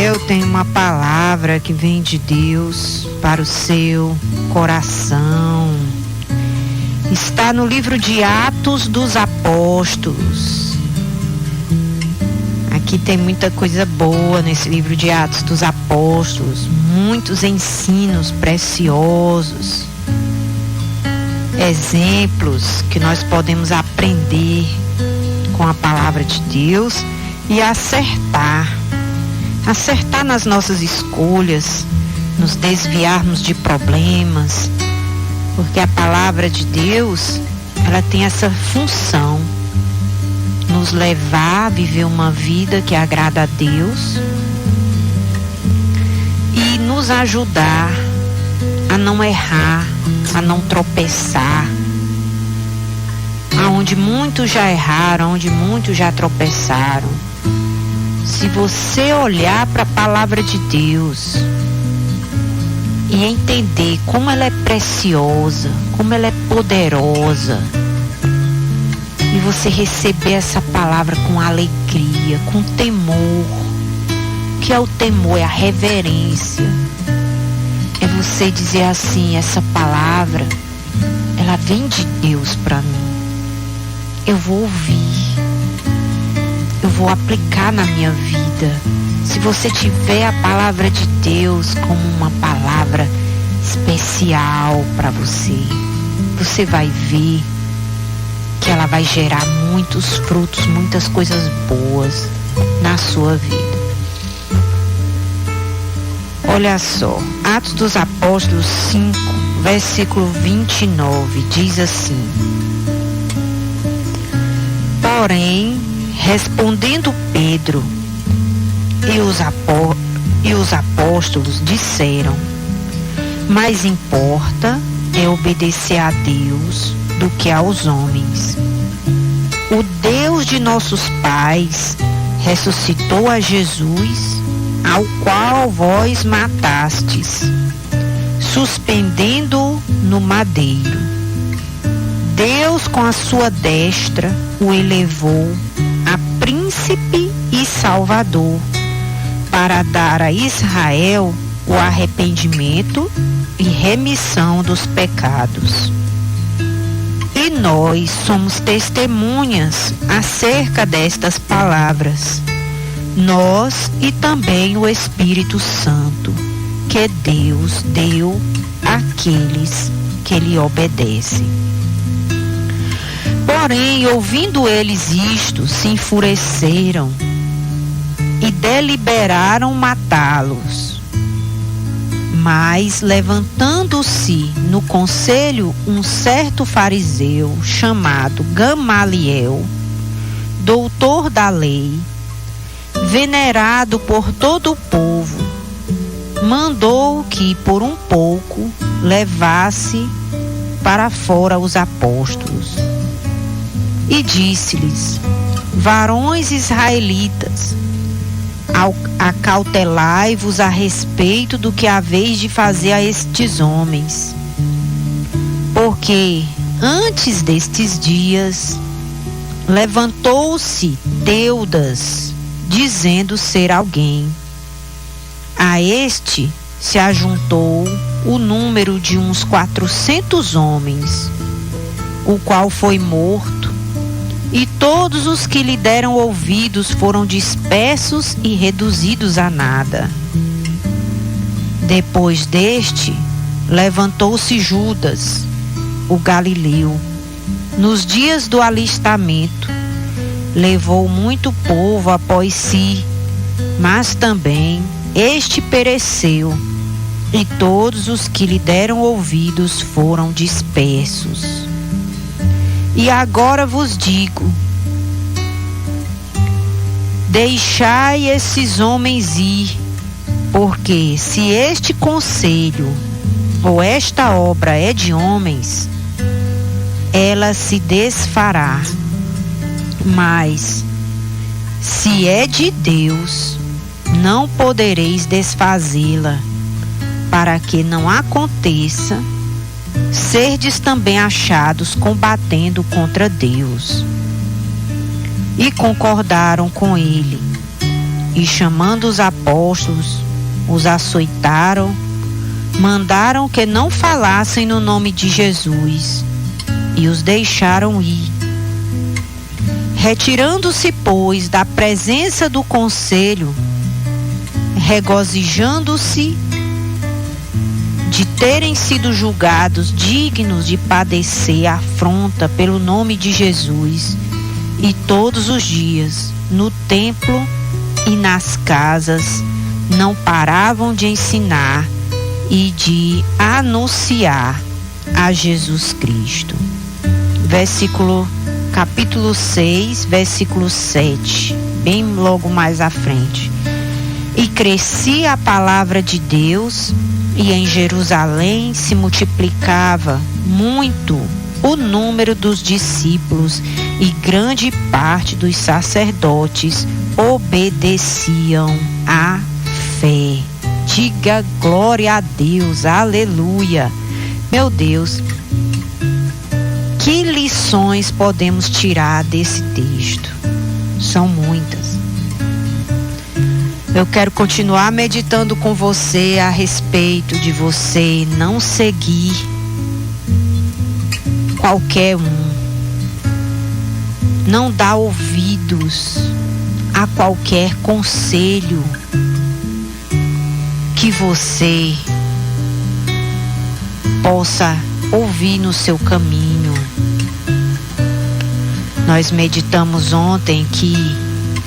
Eu tenho uma palavra que vem de Deus para o seu coração. Está no livro de Atos dos Apóstolos. Aqui tem muita coisa boa nesse livro de Atos dos Apóstolos, muitos ensinos preciosos, exemplos que nós podemos aprender com a palavra de Deus e acertar nas nossas escolhas, nos desviarmos de problemas, porque a palavra de Deus, ela tem essa função, nos levar a viver uma vida que agrada a Deus e nos ajudar a não errar, a não tropeçar. Aonde muitos já erraram, onde muitos já tropeçaram. Se você olhar para a palavra de Deus e entender como ela é preciosa, como ela é poderosa, e você receber essa palavra com alegria, com temor. O que é o temor? É a reverência. É você dizer assim, essa palavra, ela vem de Deus para mim. Eu vou ouvir. Eu vou aplicar na minha vida. Se você tiver a palavra de Deus como uma palavra especial para você, você vai ver que ela vai gerar muitos frutos, muitas coisas boas na sua vida. Olha só, Atos dos Apóstolos 5, versículo 29, diz assim: porém, respondendo Pedro e os apóstolos disseram: mais importa é obedecer a Deus do que aos homens. O Deus de nossos pais ressuscitou a Jesus, ao qual vós matastes, suspendendo-o no madeiro. Deus com a sua destra o elevou a príncipe e salvador, para dar a Israel o arrependimento e remissão dos pecados. E nós somos testemunhas acerca destas palavras, nós e também o Espírito Santo, que Deus deu àqueles que lhe obedecem. Porém, ouvindo eles isto, se enfureceram e deliberaram matá-los. Mas, levantando-se no conselho um certo fariseu chamado Gamaliel, doutor da lei, venerado por todo o povo, mandou que por um pouco levasse para fora os apóstolos. E disse-lhes: varões israelitas, acautelai-vos a respeito do que haveis de fazer a estes homens. Porque antes destes dias levantou-se Teudas, dizendo ser alguém. A este se ajuntou o número de uns 400 homens, o qual foi morto, e todos os que lhe deram ouvidos foram dispersos e reduzidos a nada. Depois deste, levantou-se Judas, o galileu, nos dias do alistamento, levou muito povo após si, mas também este pereceu, e todos os que lhe deram ouvidos foram dispersos. E agora vos digo: deixai esses homens ir, porque se este conselho ou esta obra é de homens, ela se desfará. Mas se é de Deus, não podereis desfazê-la, para que não aconteça serdes também achados combatendo contra Deus. E concordaram com ele. E chamando os apóstolos, os açoitaram, mandaram que não falassem no nome de Jesus e os deixaram ir. Retirando-se, pois, da presença do conselho, regozijando-se de terem sido julgados dignos de padecer afronta pelo nome de Jesus, e todos os dias, no templo e nas casas, não paravam de ensinar e de anunciar a Jesus Cristo. Capítulo 6, versículo 7, bem logo mais à frente. E crescia a palavra de Deus, e em Jerusalém se multiplicava muito o número dos discípulos, e grande parte dos sacerdotes obedeciam à fé. Diga glória a Deus, aleluia. Meu Deus, que lições podemos tirar desse texto? São muitas. Eu quero continuar meditando com você a respeito de você não seguir qualquer um, não dar ouvidos a qualquer conselho que você possa ouvir no seu caminho. Nós meditamos ontem que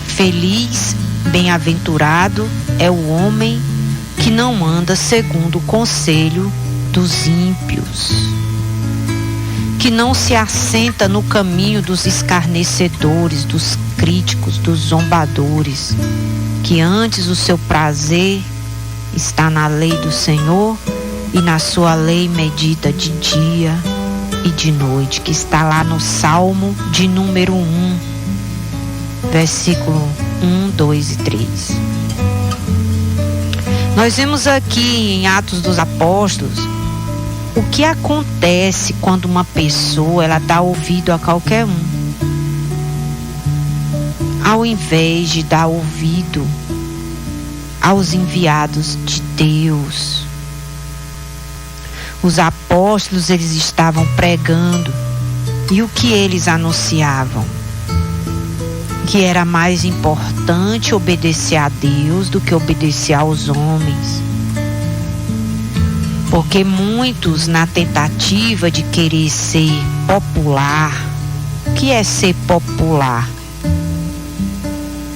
feliz, bem-aventurado é o homem que não anda segundo o conselho dos ímpios, que não se assenta no caminho dos escarnecedores, dos críticos, dos zombadores, que antes o seu prazer está na lei do Senhor e na sua lei medita de dia e de noite, que está lá no Salmo de número 1, versículo 1, 2 e 3. Nós vemos aqui em Atos dos Apóstolos o que acontece quando uma pessoa ela dá ouvido a qualquer um, ao invés de dar ouvido aos enviados de Deus. Os apóstolos, eles estavam pregando, e o que eles anunciavam? Que era mais importante obedecer a Deus do que obedecer aos homens. Porque muitos, na tentativa de querer ser popular, o que é ser popular?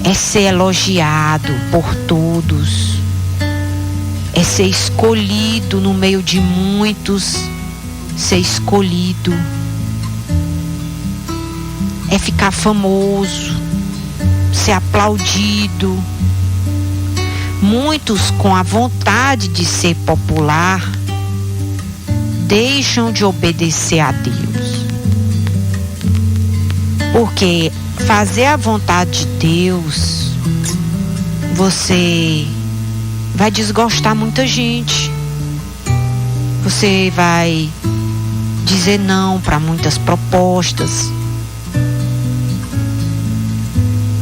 É ser elogiado por todos, é ser escolhido no meio de muitos, ser escolhido, é ficar famoso, ser aplaudido. Muitos, com a vontade de ser popular, deixam de obedecer a Deus, porque fazer a vontade de Deus, você vai desgostar muita gente, você vai dizer não para muitas propostas.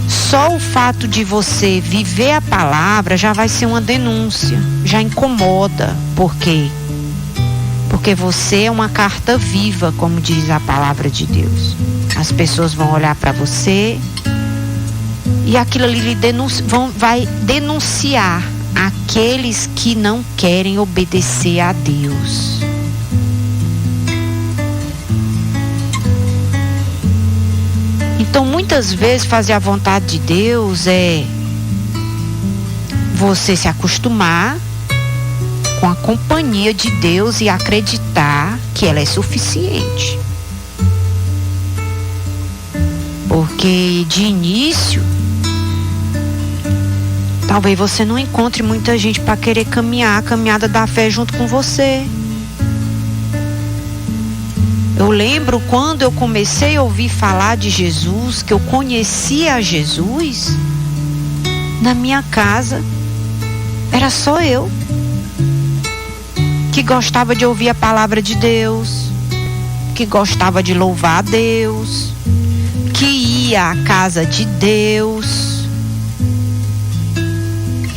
Só o fato de você viver a palavra já vai ser uma denúncia, já incomoda. Por quê? Porque você é uma carta viva, como diz a palavra de Deus. As pessoas vão olhar para você e aquilo ali vai denunciar aqueles que não querem obedecer a Deus. Então, muitas vezes, fazer a vontade de Deus é você se acostumar com a companhia de Deus e acreditar que ela é suficiente. Porque, de início, talvez você não encontre muita gente para querer caminhar a caminhada da fé junto com você. Eu lembro quando eu comecei a ouvir falar de Jesus, que eu conhecia Jesus, na minha casa era só eu que gostava de ouvir a palavra de Deus, que gostava de louvar a Deus, que ia à casa de Deus.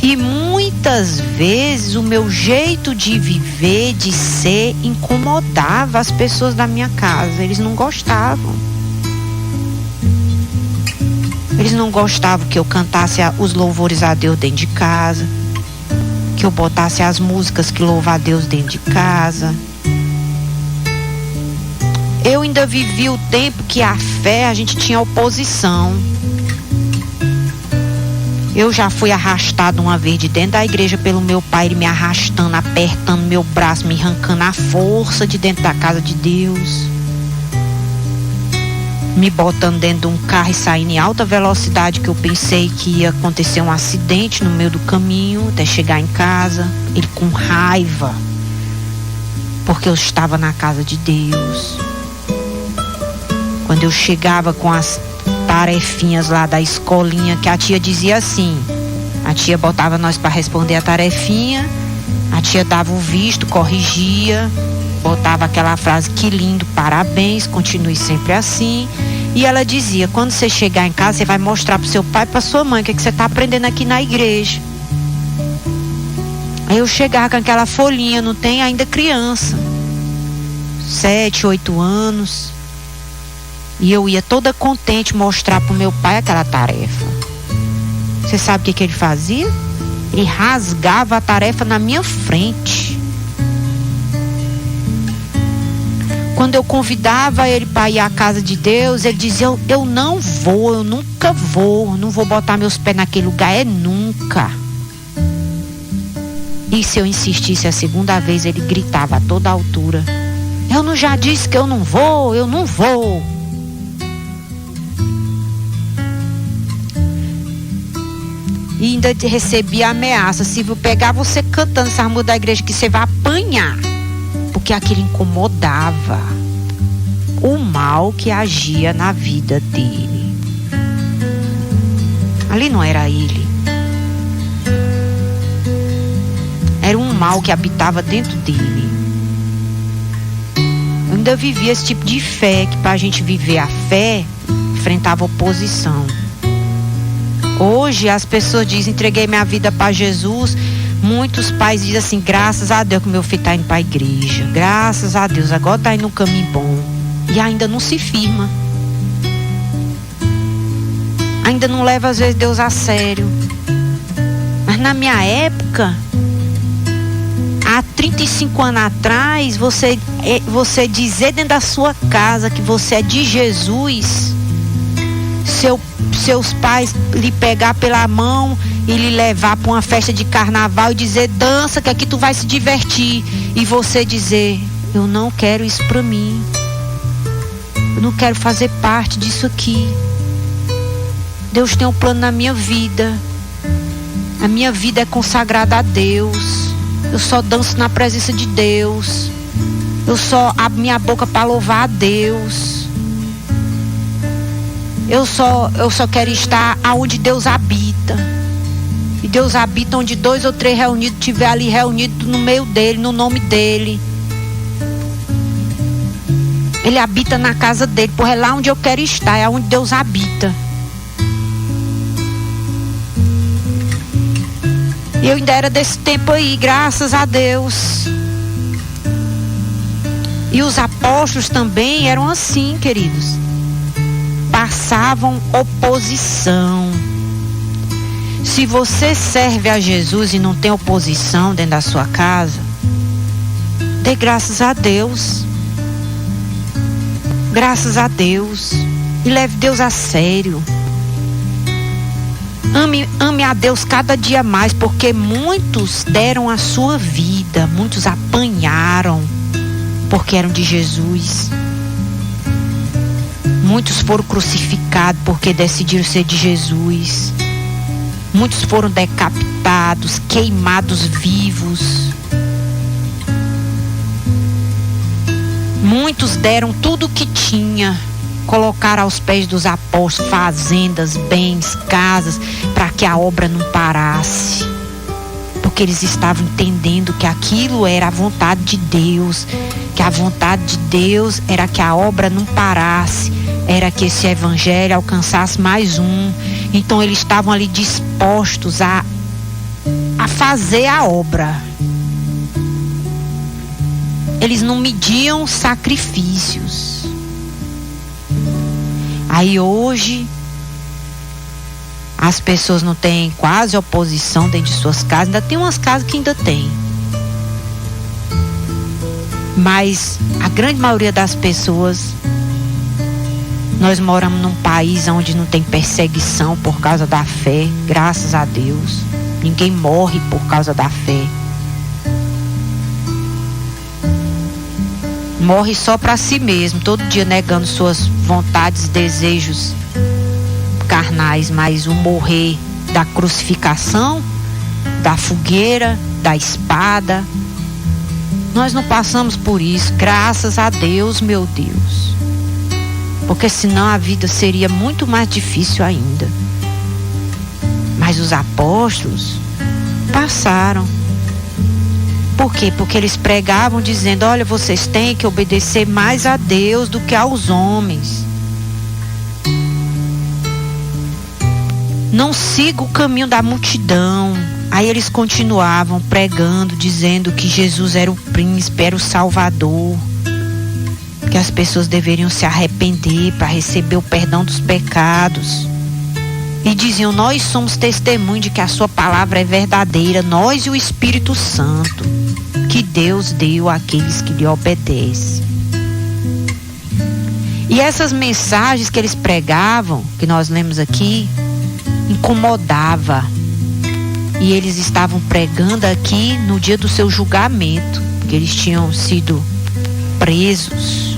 E muitas vezes o meu jeito de viver, de ser, incomodava as pessoas da minha casa. Eles não gostavam. Eles não gostavam que eu cantasse os louvores a Deus dentro de casa, que eu botasse as músicas que louvam a Deus dentro de casa. Eu ainda vivi o tempo que a fé, a gente tinha oposição. Eu já fui arrastado uma vez de dentro da igreja pelo meu pai, ele me arrastando, apertando meu braço, me arrancando a força de dentro da casa de Deus. Me botando dentro de um carro e saindo em alta velocidade, que eu pensei que ia acontecer um acidente no meio do caminho, até chegar em casa. Ele com raiva, porque eu estava na casa de Deus. Quando eu chegava com as tarefinhas lá da escolinha, que a tia dizia assim, a tia botava nós para responder a tarefinha, a tia dava o visto, corrigia, botava aquela frase, que lindo, parabéns, continue sempre assim. E ela dizia, quando você chegar em casa, você vai mostrar pro seu pai e pra sua mãe o que você tá aprendendo aqui na igreja. Aí eu chegava com aquela folhinha, não tem ainda criança, 7, 8 anos, e eu ia toda contente mostrar pro meu pai aquela tarefa. Você sabe o que ele fazia? Ele rasgava a tarefa na minha frente. Quando eu convidava ele para ir à casa de Deus, ele dizia, eu não vou, eu nunca vou, não vou botar meus pés naquele lugar, é nunca. E se eu insistisse a segunda vez, ele gritava a toda altura, eu não já disse que eu não vou, eu não vou. E ainda recebia ameaça, se eu pegar você cantando essa música da igreja, que você vai apanhar. Porque aquilo incomodava o mal que agia na vida dele. Ali não era ele, era um mal que habitava dentro dele. Eu ainda vivia esse tipo de fé, que para a gente viver a fé, enfrentava oposição. Hoje as pessoas dizem, entreguei minha vida para Jesus. Muitos pais dizem assim, graças a Deus que meu filho está indo para a igreja, graças a Deus, agora está indo no caminho bom. E ainda não se firma, ainda não leva às vezes Deus a sério. Mas na minha época, há 35 anos atrás, você dizer dentro da sua casa que você é de Jesus, seus pais lhe pegar pela mão e lhe levar para uma festa de carnaval e dizer, dança que aqui tu vai se divertir, e você dizer, eu não quero isso para mim, eu não quero fazer parte disso aqui. Deus tem um plano na minha vida, a minha vida é consagrada a Deus, eu só danço na presença de Deus, eu só abro minha boca para louvar a Deus. Eu só quero estar aonde Deus habita. E Deus habita onde 2 ou 3 reunidos, estiver ali reunido no meio dele, no nome dele. Ele habita na casa dele, porque é lá onde eu quero estar, é onde Deus habita. E eu ainda era desse tempo aí, graças a Deus. E os apóstolos também eram assim, queridos. Passavam oposição. Se você serve a Jesus e não tem oposição dentro da sua casa, dê graças a Deus. Graças a Deus. E leve Deus a sério. Ame a Deus cada dia mais, porque muitos deram a sua vida, muitos apanharam porque eram de Jesus. Muitos foram crucificados porque decidiram ser de Jesus. Muitos foram decapitados, queimados vivos. Muitos deram tudo o que tinha, colocaram aos pés dos apóstolos fazendas, bens, casas, para que a obra não parasse. Porque eles estavam entendendo que aquilo era a vontade de Deus, que a vontade de Deus era que a obra não parasse, era que esse evangelho alcançasse mais um. Então eles estavam ali dispostos a a fazer a obra. Eles não mediam sacrifícios. Aí hoje as pessoas não têm quase oposição dentro de suas casas. Ainda tem umas casas que ainda tem, mas a grande maioria das pessoas, nós moramos num país onde não tem perseguição por causa da fé, graças a Deus. Ninguém morre por causa da fé. Morre só para si mesmo, todo dia negando suas vontades, desejos carnais, mas o morrer da crucificação, da fogueira, da espada, nós não passamos por isso, graças a Deus, meu Deus. Porque senão a vida seria muito mais difícil ainda. Mas os apóstolos passaram. Por quê? Porque eles pregavam dizendo: olha, vocês têm que obedecer mais a Deus do que aos homens. Não siga o caminho da multidão. Aí eles continuavam pregando, dizendo que Jesus era o príncipe, era o Salvador, que as pessoas deveriam se arrepender para receber o perdão dos pecados. E diziam: nós somos testemunho de que a sua palavra é verdadeira, nós e o Espírito Santo, que Deus deu àqueles que lhe obedecem. E essas mensagens que eles pregavam, que nós lemos aqui, incomodava. E eles estavam pregando aqui no dia do seu julgamento, que eles tinham sido presos,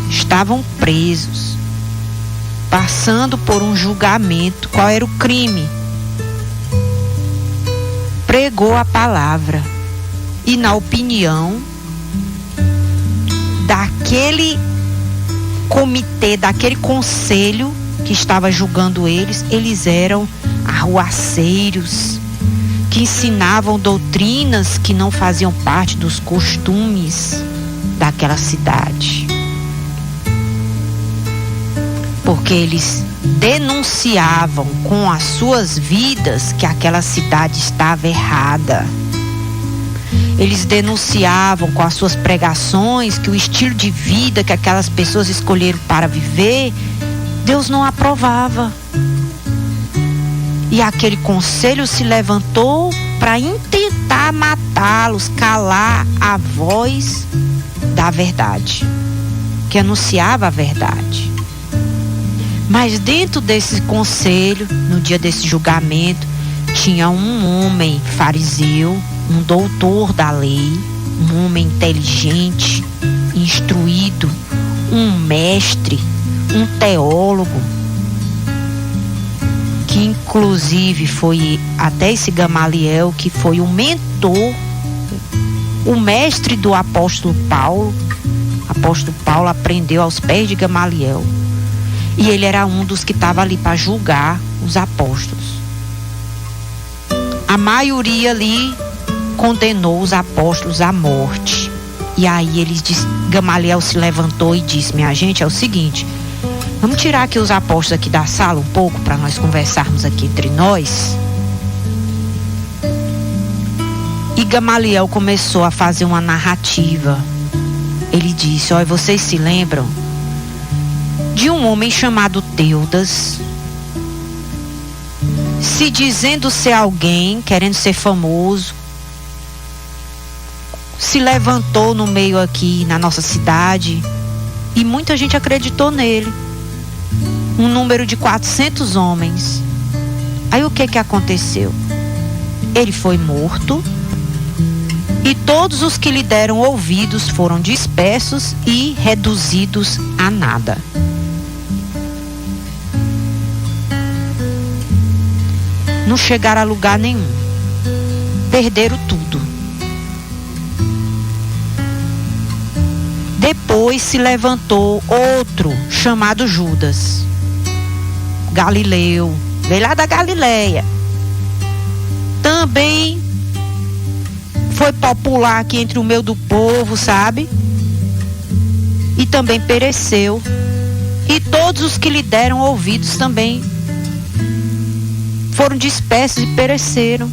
estavam presos, passando por um julgamento. Qual era o crime? Pregou a palavra. E na opinião daquele comitê, daquele conselho que estava julgando eles, eles eram arruaceiros, que ensinavam doutrinas que não faziam parte dos costumes daquela cidade. Porque eles denunciavam com as suas vidas que aquela cidade estava errada. Eles denunciavam com as suas pregações que o estilo de vida que aquelas pessoas escolheram para viver, Deus não aprovava. E aquele conselho se levantou para intentar matá-los, calar a voz da verdade, que anunciava a verdade. Mas dentro desse conselho, no dia desse julgamento, tinha um homem fariseu, um doutor da lei, um homem inteligente, instruído, um mestre, um teólogo, que inclusive foi até esse Gamaliel, que foi o mentor, o mestre do apóstolo Paulo. O apóstolo Paulo aprendeu aos pés de Gamaliel. E ele era um dos que estava ali para julgar os apóstolos. A maioria ali condenou os apóstolos à morte. E aí Gamaliel se levantou e disse: minha gente, é o seguinte, vamos tirar aqui os apóstolos aqui da sala um pouco para nós conversarmos aqui entre nós. E Gamaliel começou a fazer uma narrativa. Ele disse: olha, vocês se lembram de um homem chamado Teudas, se dizendo ser alguém, querendo ser famoso, se levantou no meio aqui na nossa cidade e muita gente acreditou nele. Um número de 400 homens. Aí o que aconteceu? Ele foi morto e todos os que lhe deram ouvidos foram dispersos e reduzidos a nada. Não chegaram a lugar nenhum. Perderam tudo. Depois se levantou outro chamado Judas, Galileu, veio lá da Galileia. Também foi popular aqui entre o meio do povo, sabe? E também pereceu. E todos os que lhe deram ouvidos também foram dispersos e pereceram.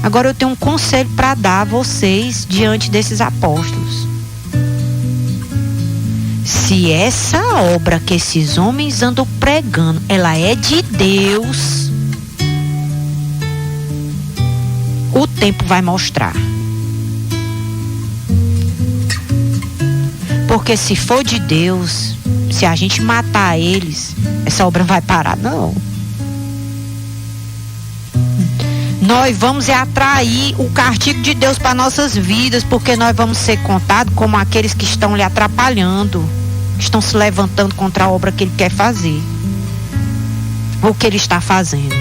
Agora eu tenho um conselho para dar a vocês diante desses apóstolos. Se essa obra que esses homens andam pregando, ela é de Deus, o tempo vai mostrar. Porque se for de Deus, se a gente matar eles, essa obra vai parar, não. Nós vamos atrair o castigo de Deus para nossas vidas, porque nós vamos ser contados como aqueles que estão lhe atrapalhando, que estão se levantando contra a obra que ele quer fazer, ou que ele está fazendo.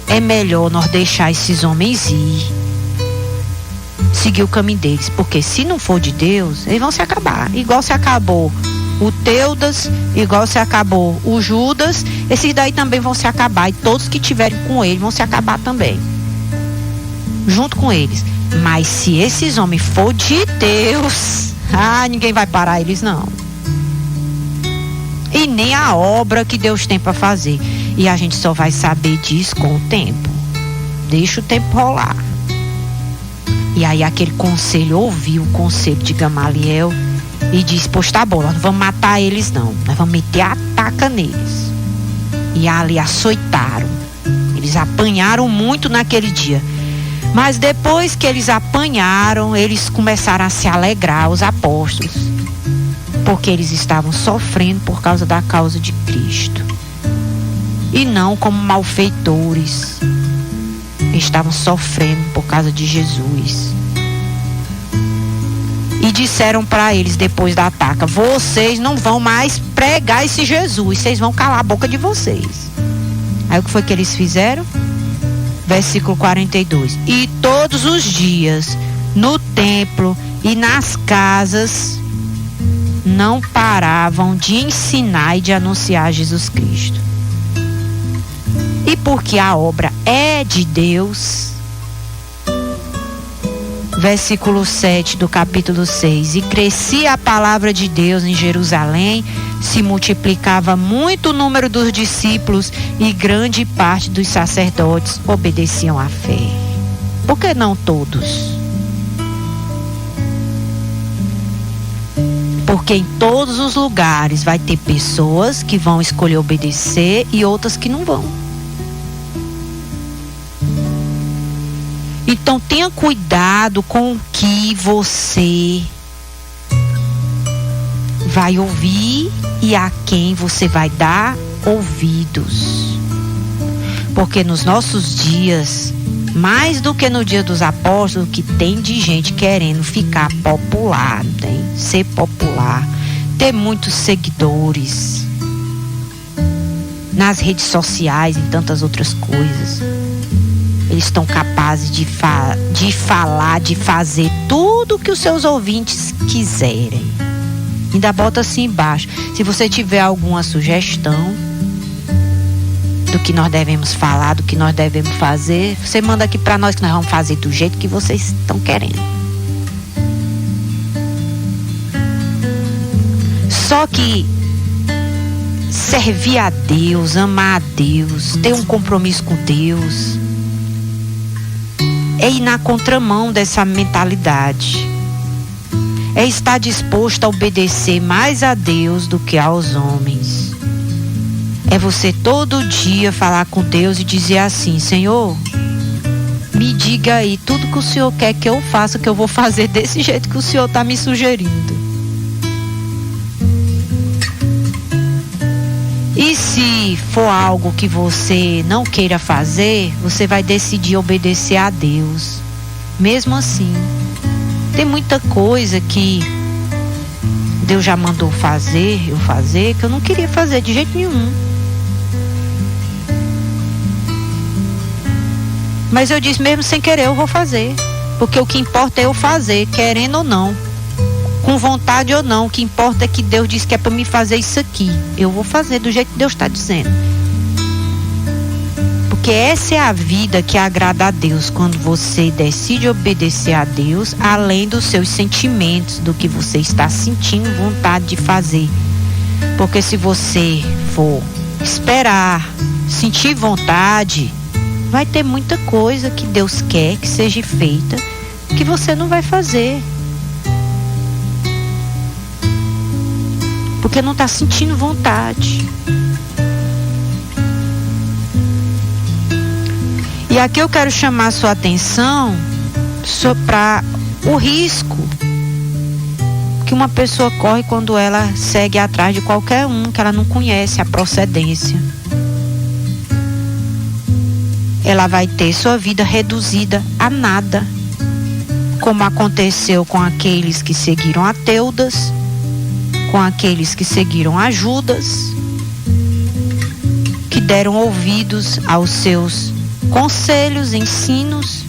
É melhor nós deixar esses homens ir, seguir o caminho deles, porque se não for de Deus, eles vão se acabar, igual se acabou o Teudas, igual se acabou o Judas, esses daí também vão se acabar, e todos que tiverem com ele vão se acabar também, junto com eles. Mas se esses homens for de Deus, ninguém vai parar eles não, e nem a obra que Deus tem para fazer, e a gente só vai saber disso com o tempo. Deixa o tempo rolar. E aí aquele conselho ouviu o conselho de Gamaliel e disse: pois tá bom, nós não vamos matar eles não, nós vamos meter a taca neles. E ali açoitaram. Eles apanharam muito naquele dia. Mas depois que eles apanharam, eles começaram a se alegrar, os apóstolos, porque eles estavam sofrendo por causa da causa de Cristo, e não como malfeitores. Estavam sofrendo por causa de Jesus. E disseram para eles depois da ataca: vocês não vão mais pregar esse Jesus, vocês vão calar a boca de vocês. Aí o que foi que eles fizeram? Versículo 42. E todos os dias no templo e nas casas não paravam de ensinar e de anunciar Jesus Cristo. E porque a obra é de Deus, versículo 7 do capítulo 6, e crescia a palavra de Deus em Jerusalém, se multiplicava muito o número dos discípulos e grande parte dos sacerdotes obedeciam à fé. Por que não todos? Porque em todos os lugares vai ter pessoas que vão escolher obedecer e outras que não vão. Então tenha cuidado com o que você vai ouvir e a quem você vai dar ouvidos. Porque nos nossos dias, mais do que no dia dos apóstolos, que tem de gente querendo ficar popular, tem? Ser popular, ter muitos seguidores nas redes sociais e tantas outras coisas. Eles estão capazes de falar, de fazer tudo o que os seus ouvintes quiserem. Ainda bota assim embaixo: se você tiver alguma sugestão do que nós devemos falar, do que nós devemos fazer, você manda aqui para nós que nós vamos fazer do jeito que vocês estão querendo. Só que servir a Deus, amar a Deus, ter um compromisso com Deus, é ir na contramão dessa mentalidade. É estar disposto a obedecer mais a Deus do que aos homens. É você todo dia falar com Deus e dizer assim: Senhor, me diga aí tudo que o Senhor quer que eu faça, que eu vou fazer desse jeito que o Senhor está me sugerindo. E se for algo que você não queira fazer, você vai decidir obedecer a Deus. Mesmo assim, tem muita coisa que Deus já mandou eu fazer, que eu não queria fazer de jeito nenhum. Mas eu disse, mesmo sem querer, eu vou fazer. Porque o que importa é eu fazer, querendo ou não, com vontade ou não. O que importa é que Deus disse que é para me fazer isso aqui. Eu vou fazer do jeito que Deus está dizendo. Porque essa é a vida que agrada a Deus, quando você decide obedecer a Deus, além dos seus sentimentos, do que você está sentindo vontade de fazer. Porque se você for esperar, sentir vontade, vai ter muita coisa que Deus quer que seja feita, que você não vai fazer. Porque não está sentindo vontade. E aqui eu quero chamar a sua atenção para o risco que uma pessoa corre quando ela segue atrás de qualquer um que ela não conhece a procedência. Ela vai ter sua vida reduzida a nada, como aconteceu com aqueles que seguiram a Teudas, com aqueles que seguiram a Judas, que deram ouvidos aos seus conselhos, ensinos,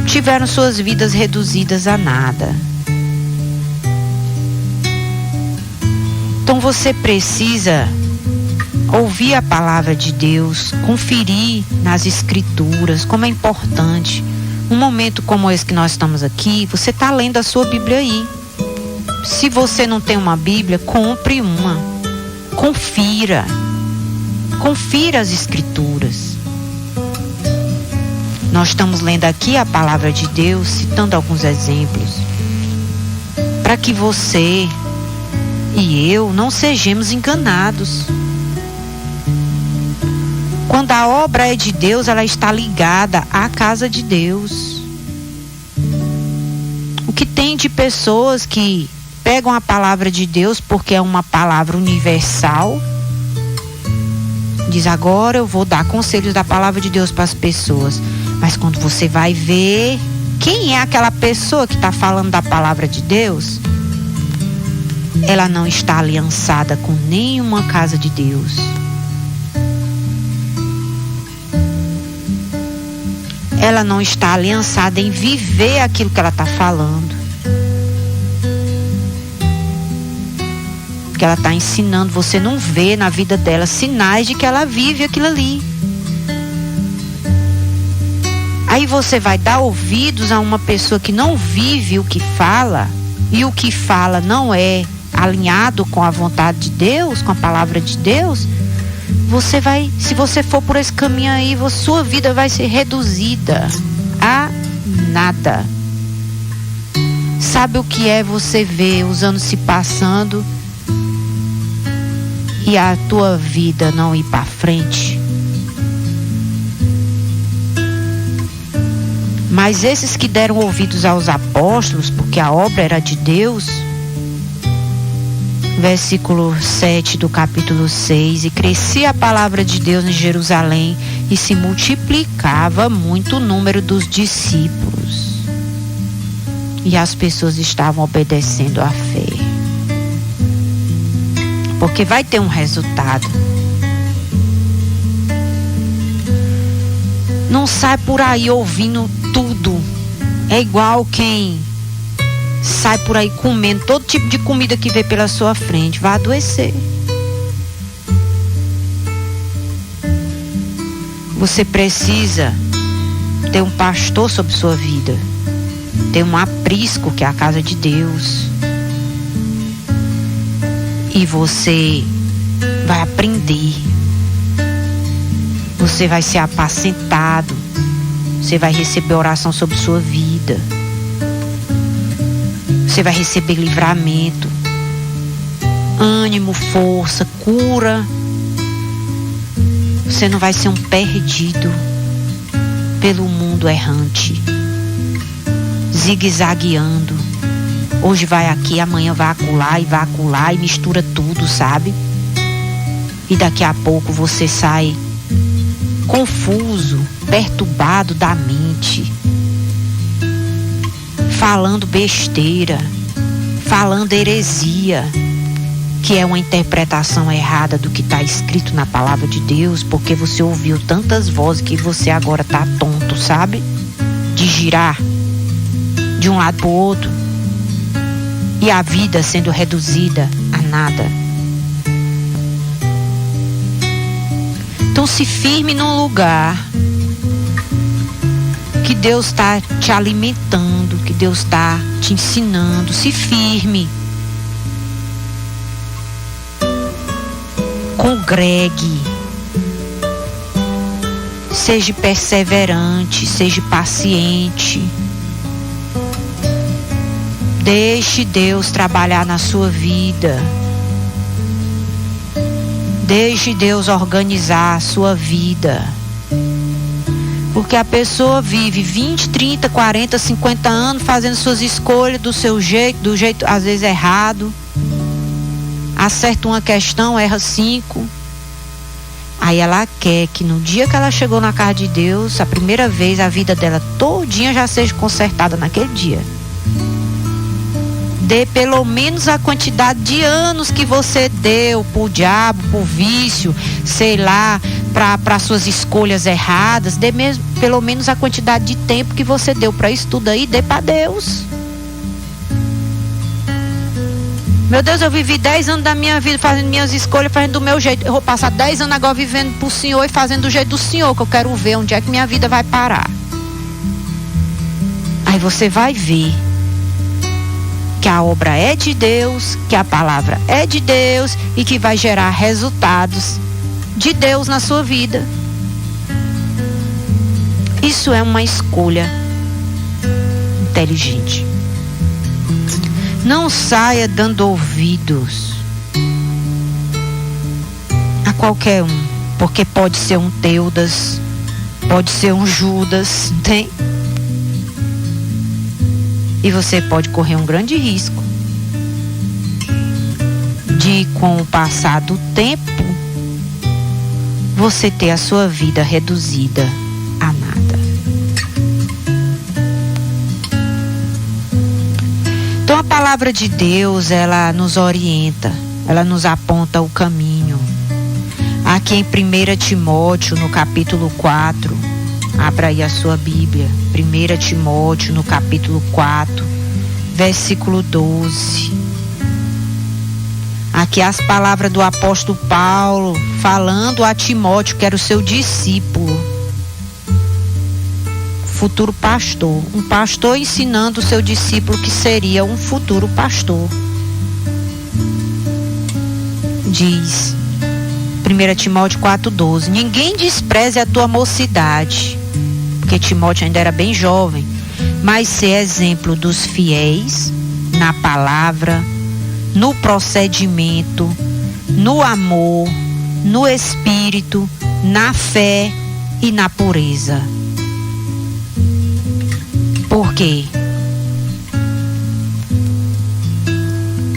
tiveram suas vidas reduzidas a nada. Então você precisa ouvir a palavra de Deus, conferir nas escrituras, como é importante. Um momento como esse que nós estamos aqui, você está lendo a sua Bíblia aí. Se você não tem uma Bíblia, compre uma. Confira as escrituras. Nós estamos lendo aqui a palavra de Deus, citando alguns exemplos, para que você e eu não sejamos enganados. Quando a obra é de Deus, ela está ligada à casa de Deus. O que tem de pessoas que pegam a palavra de Deus porque é uma palavra universal, diz: agora eu vou dar conselhos da palavra de Deus para as pessoas. Mas quando você vai ver quem é aquela pessoa que está falando da palavra de Deus, ela não está aliançada com nenhuma casa de Deus. Ela não está aliançada em viver aquilo que ela está falando. Que ela está ensinando, você não vê na vida dela sinais de que ela vive aquilo ali. Aí você vai dar ouvidos a uma pessoa que não vive o que fala, e o que fala não é alinhado com a vontade de Deus, com a palavra de Deus. Você vai, se você for por esse caminho aí, sua vida vai ser reduzida a nada. Sabe o que é você ver os anos se passando e a tua vida não ir para frente? Mas esses que deram ouvidos aos apóstolos, porque a obra era de Deus, versículo 7 do capítulo 6, e crescia a palavra de Deus em Jerusalém e se multiplicava muito o número dos discípulos. E as pessoas estavam obedecendo à fé. Porque vai ter um resultado. Não sai por aí ouvindo tudo. É igual quem sai por aí comendo todo tipo de comida que vê pela sua frente. Vai adoecer. Você precisa ter um pastor sobre sua vida. Ter um aprisco, que é a casa de Deus. E você vai aprender. Você vai ser apacentado. Você vai receber oração sobre sua vida. Você vai receber livramento, ânimo, força, cura. Você não vai ser um perdido pelo mundo errante, zigue-zagueando. Hoje vai aqui, amanhã vai acolá e mistura tudo, sabe? E daqui a pouco você sai confuso, perturbado da mente, falando besteira, falando heresia, que é uma interpretação errada do que está escrito na palavra de Deus, porque você ouviu tantas vozes que você agora está tonto, sabe? De girar de um lado para o outro, e a vida sendo reduzida a nada. Então se firme num lugar que Deus está te alimentando, que Deus está te ensinando. Se firme. Congregue. Seja perseverante, seja paciente. Deixe Deus trabalhar na sua vida. Deixe Deus organizar a sua vida. Porque a pessoa vive 20, 30, 40, 50 anos fazendo suas escolhas do seu jeito, do jeito às vezes errado. Acerta uma questão, erra 5. Aí ela quer que no dia que ela chegou na casa de Deus, a primeira vez, a vida dela todinha já seja consertada naquele dia. Dê pelo menos a quantidade de anos que você deu pro diabo, pro vício, sei lá, para suas escolhas erradas. Dê mesmo, pelo menos a quantidade de tempo que você deu para isso tudo aí, dê para Deus. Meu Deus, eu vivi 10 anos da minha vida fazendo minhas escolhas, fazendo do meu jeito. Eu vou passar 10 anos agora vivendo pro Senhor e fazendo do jeito do Senhor, que eu quero ver onde é que minha vida vai parar. Aí você vai ver que a obra é de Deus, que a palavra é de Deus e que vai gerar resultados de Deus na sua vida. Isso é uma escolha inteligente. Não saia dando ouvidos a qualquer um, porque pode ser um Teudas, pode ser um Judas, tem? E você pode correr um grande risco de, com o passar do tempo, você ter a sua vida reduzida a nada. Então a palavra de Deus, ela nos orienta, ela nos aponta o caminho. Aqui em 1 Timóteo, no capítulo 4, abra aí a sua Bíblia. 1 Timóteo, no capítulo 4, versículo 12. Aqui as palavras do apóstolo Paulo, falando a Timóteo, que era o seu discípulo, futuro pastor. Um pastor ensinando o seu discípulo que seria um futuro pastor. Diz 1 Timóteo 4,12: ninguém despreze a tua mocidade, porque Timóteo ainda era bem jovem, mas ser exemplo dos fiéis na palavra, no procedimento, no amor, no espírito, na fé e na pureza. Por quê?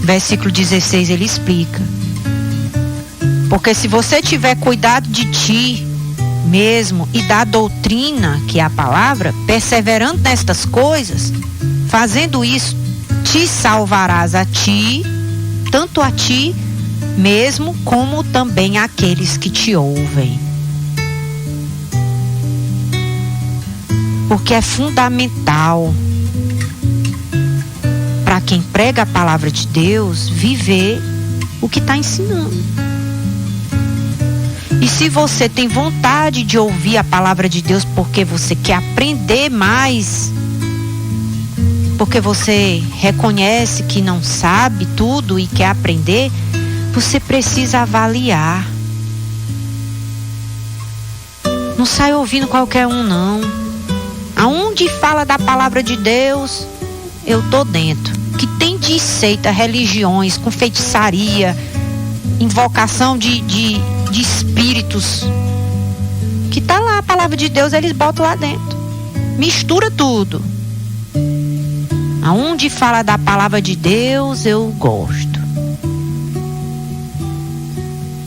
Versículo 16 ele explica: porque se você tiver cuidado de ti mesmo e da doutrina, que é a palavra, perseverando nestas coisas, fazendo isso, te salvarás a ti, tanto a ti mesmo, como também aqueles que te ouvem. Porque é fundamental para quem prega a palavra de Deus viver o que está ensinando. E se você tem vontade de ouvir a palavra de Deus porque você quer aprender mais, porque você reconhece que não sabe tudo e quer aprender, você precisa avaliar. Não sai ouvindo qualquer um, não. Aonde fala da palavra de Deus, eu tô dentro. Que tem de seita, religiões, com feitiçaria, invocação de espíritos, que tá lá a palavra de Deus, eles botam lá dentro. Mistura tudo. Aonde fala da palavra de Deus, eu gosto.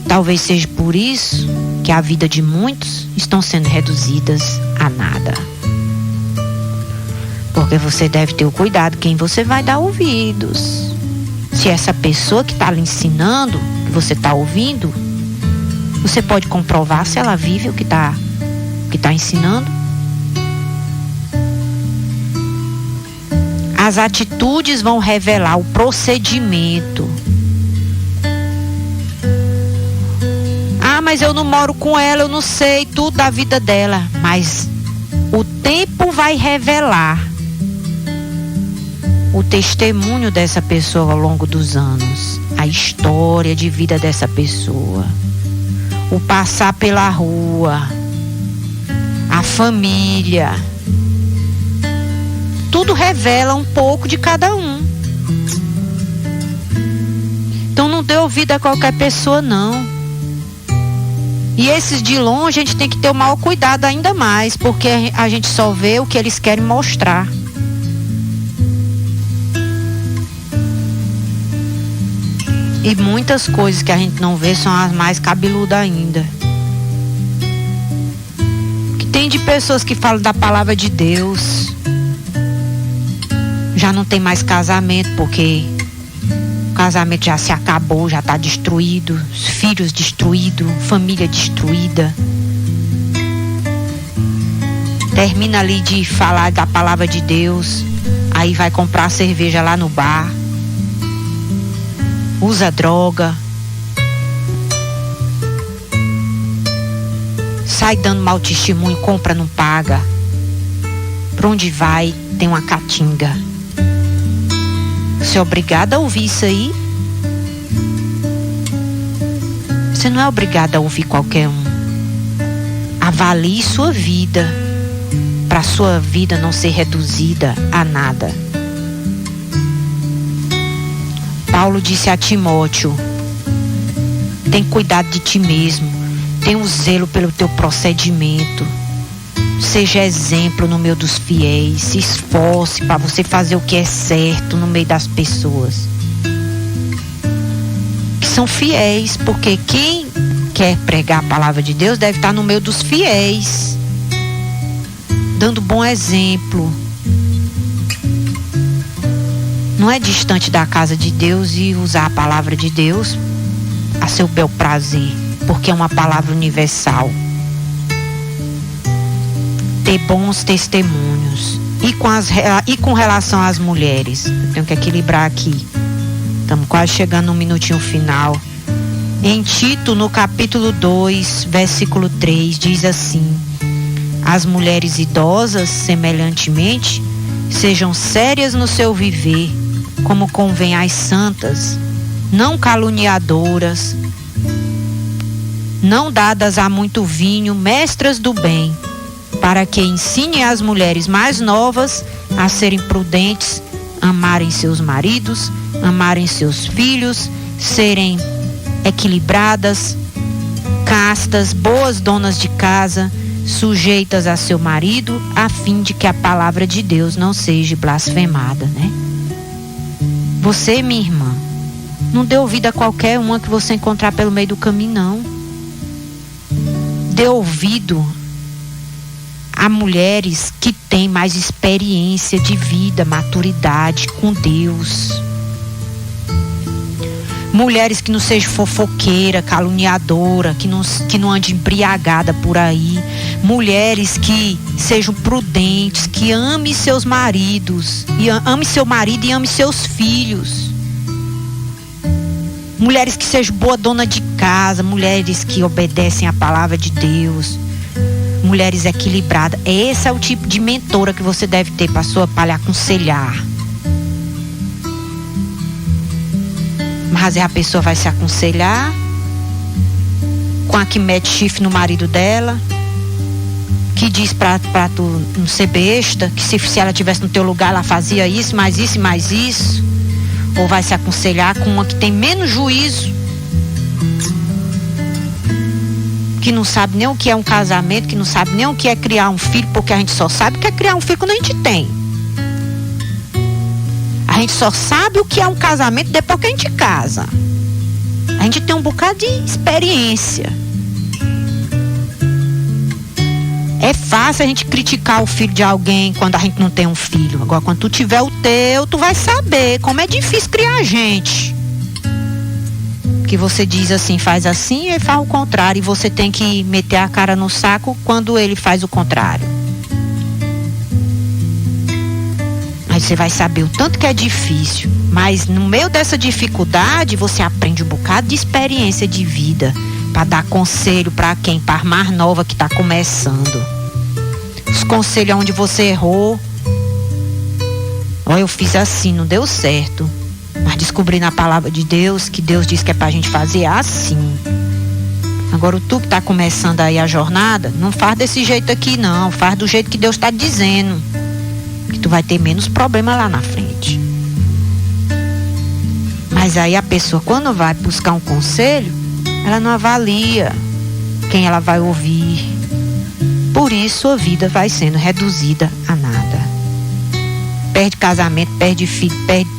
Talvez seja por isso que a vida de muitos estão sendo reduzidas a nada. Porque você deve ter o cuidado quem você vai dar ouvidos. Se essa pessoa que está lhe ensinando, que você está ouvindo, você pode comprovar se ela vive o que está ensinando. As atitudes vão revelar o procedimento. Ah, mas eu não moro com ela, eu não sei tudo da vida dela. Mas o tempo vai revelar o testemunho dessa pessoa ao longo dos anos, a história de vida dessa pessoa, o passar pela rua, família. Tudo revela um pouco de cada um. Então não dê ouvido a qualquer pessoa, não. E esses de longe a gente tem que ter o maior cuidado ainda mais, porque a gente só vê o que eles querem mostrar. E muitas coisas que a gente não vê são as mais cabeludas ainda. Que tem de pessoas que falam da palavra de Deus, já não tem mais casamento, porque o casamento já se acabou, já está destruído, os filhos destruídos, família destruída. Termina ali de falar da palavra de Deus, aí vai comprar cerveja lá no bar, usa droga, sai dando mau testemunho, compra, não paga. Pra onde vai, tem uma catinga. Você é obrigado a ouvir isso aí? Você não é obrigado a ouvir qualquer um. Avalie sua vida, para sua vida não ser reduzida a nada. Paulo disse a Timóteo: tem cuidado de ti mesmo, tem um zelo pelo teu procedimento, seja exemplo no meio dos fiéis, se esforce para você fazer o que é certo no meio das pessoas que são fiéis, porque quem quer pregar a palavra de Deus deve estar no meio dos fiéis, dando bom exemplo. Não é distante da casa de Deus e usar a palavra de Deus a seu bel prazer, porque é uma palavra universal. Ter bons testemunhos. E com relação às mulheres, eu tenho que equilibrar aqui. Estamos quase chegando no minutinho final. Em Tito, no capítulo 2, versículo 3, diz assim: as mulheres idosas, semelhantemente, sejam sérias no seu viver, como convém às santas, não caluniadoras, não dadas a muito vinho, mestras do bem, para que ensinem as mulheres mais novas a serem prudentes, amarem seus maridos, amarem seus filhos, serem equilibradas, castas, boas donas de casa, sujeitas a seu marido, a fim de que a palavra de Deus não seja blasfemada, né? Você, minha irmã, não dê ouvido a qualquer uma que você encontrar pelo meio do caminho, não. Dê ouvido a mulheres que têm mais experiência de vida, maturidade com Deus. Mulheres que não sejam fofoqueira, caluniadora, que não ande embriagada por aí. Mulheres que sejam prudentes, que amem seus maridos, ame seu marido e ame seus filhos. Mulheres que sejam boa dona de casa, mulheres que obedecem à palavra de Deus. Mulheres equilibradas. Esse é o tipo de mentora que você deve ter para lhe aconselhar. Mas a pessoa vai se aconselhar com a que mete chifre no marido dela, que diz pra tu não ser besta, que se ela estivesse no teu lugar ela fazia isso, mais isso e mais isso. Ou vai se aconselhar com uma que tem menos juízo, que não sabe nem o que é um casamento, que não sabe nem o que é criar um filho, porque a gente só sabe o que é criar um filho quando a gente tem. A gente só sabe o que é um casamento depois que a gente casa. A gente tem um bocado de experiência. É fácil a gente criticar o filho de alguém quando a gente não tem um filho. Agora, quando tu tiver o teu, tu vai saber como é difícil criar gente. Que você diz assim, faz assim, e ele faz o contrário. E você tem que meter a cara no saco quando ele faz o contrário. Aí você vai saber o tanto que é difícil. Mas no meio dessa dificuldade, você aprende um bocado de experiência de vida, para dar conselho para quem? Para a mais nova que está começando. Os conselhos onde você errou. Olha, eu fiz assim, não deu certo. Mas descobri na palavra de Deus que Deus diz que é para a gente fazer assim. Agora, tu que tá começando aí a jornada, não faz desse jeito aqui não, faz do jeito que Deus tá dizendo, que tu vai ter menos problema lá na frente. Mas aí a pessoa, quando vai buscar um conselho, ela não avalia quem ela vai ouvir. Por isso, sua vida vai sendo reduzida a nada. Perde casamento, perde filho, perde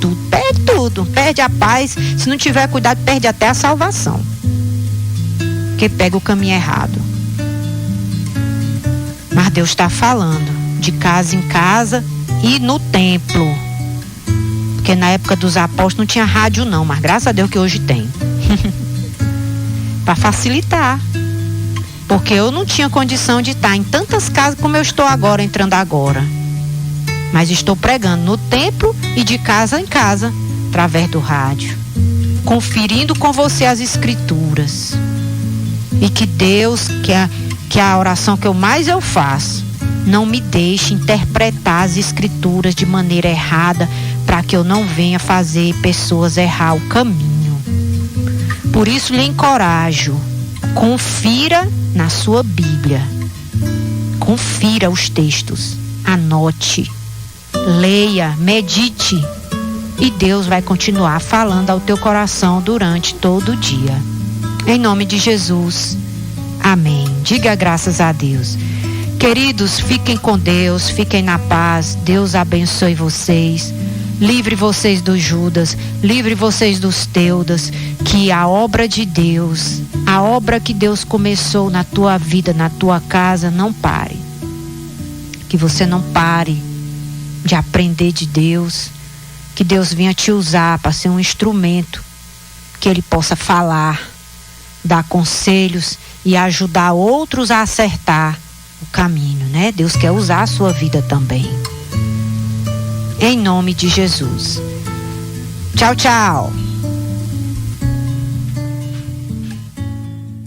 tudo. Perde a paz. Se não tiver cuidado, perde até a salvação. Porque pega o caminho errado. Mas Deus está falando de casa em casa e no templo. Porque na época dos apóstolos não tinha rádio não, mas graças a Deus que hoje tem. Para facilitar. Porque eu não tinha condição de estar em tantas casas como eu estou agora, entrando agora. Mas estou pregando no templo e de casa em casa, através do rádio. Conferindo com você as escrituras. E que Deus, que é a oração que eu faço, não me deixe interpretar as escrituras de maneira errada, para que eu não venha fazer pessoas errar o caminho. Por isso lhe encorajo, confira na sua Bíblia, confira os textos, anote, leia, medite, e Deus vai continuar falando ao teu coração durante todo o dia. Em nome de Jesus, amém. Diga graças a Deus. Queridos, fiquem com Deus, fiquem na paz, Deus abençoe vocês, livre vocês dos Judas, livre vocês dos Teudas, que a obra de Deus, a obra que Deus começou na tua vida, na tua casa, não pare. Que você não pare de aprender de Deus, que Deus venha te usar para ser um instrumento, que Ele possa falar, dar conselhos e ajudar outros a acertar o caminho, né? Deus quer usar a sua vida também. Em nome de Jesus. Tchau, tchau.